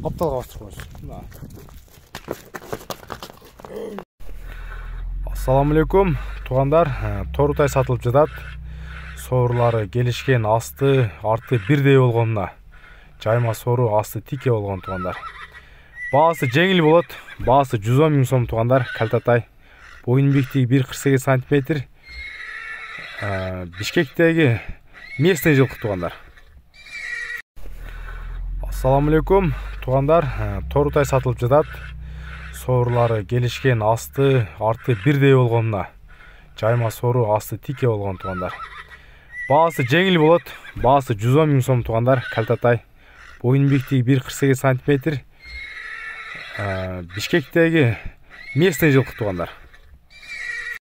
Апталға бастық қойсын. Ассаламалейкум, туғандар. Торутай сатылып жатат. Сорлары келишкен, асты, арты бирдей болгонуна. Жайма сору, асты тике болгон туғандар. Баасы жеңил болот. Баасы 110 000 сом туғандар. Калтатай. Боюн биктиги 1,48 см. Бишкектеги местный жылкы туғандар. Ассаламалейкум, туғандар. Торутай сатылып жатат. Сорлары келишкен, асты, арты бирдей болгонуна. Жайма сору, асты тике болгон туғандар. Баасы жеңил болот. Баасы 110 000 сом туғандар. Калтатай. Боюн биктиги 1,48 см. Бишкектеги местный жылкы туғандар.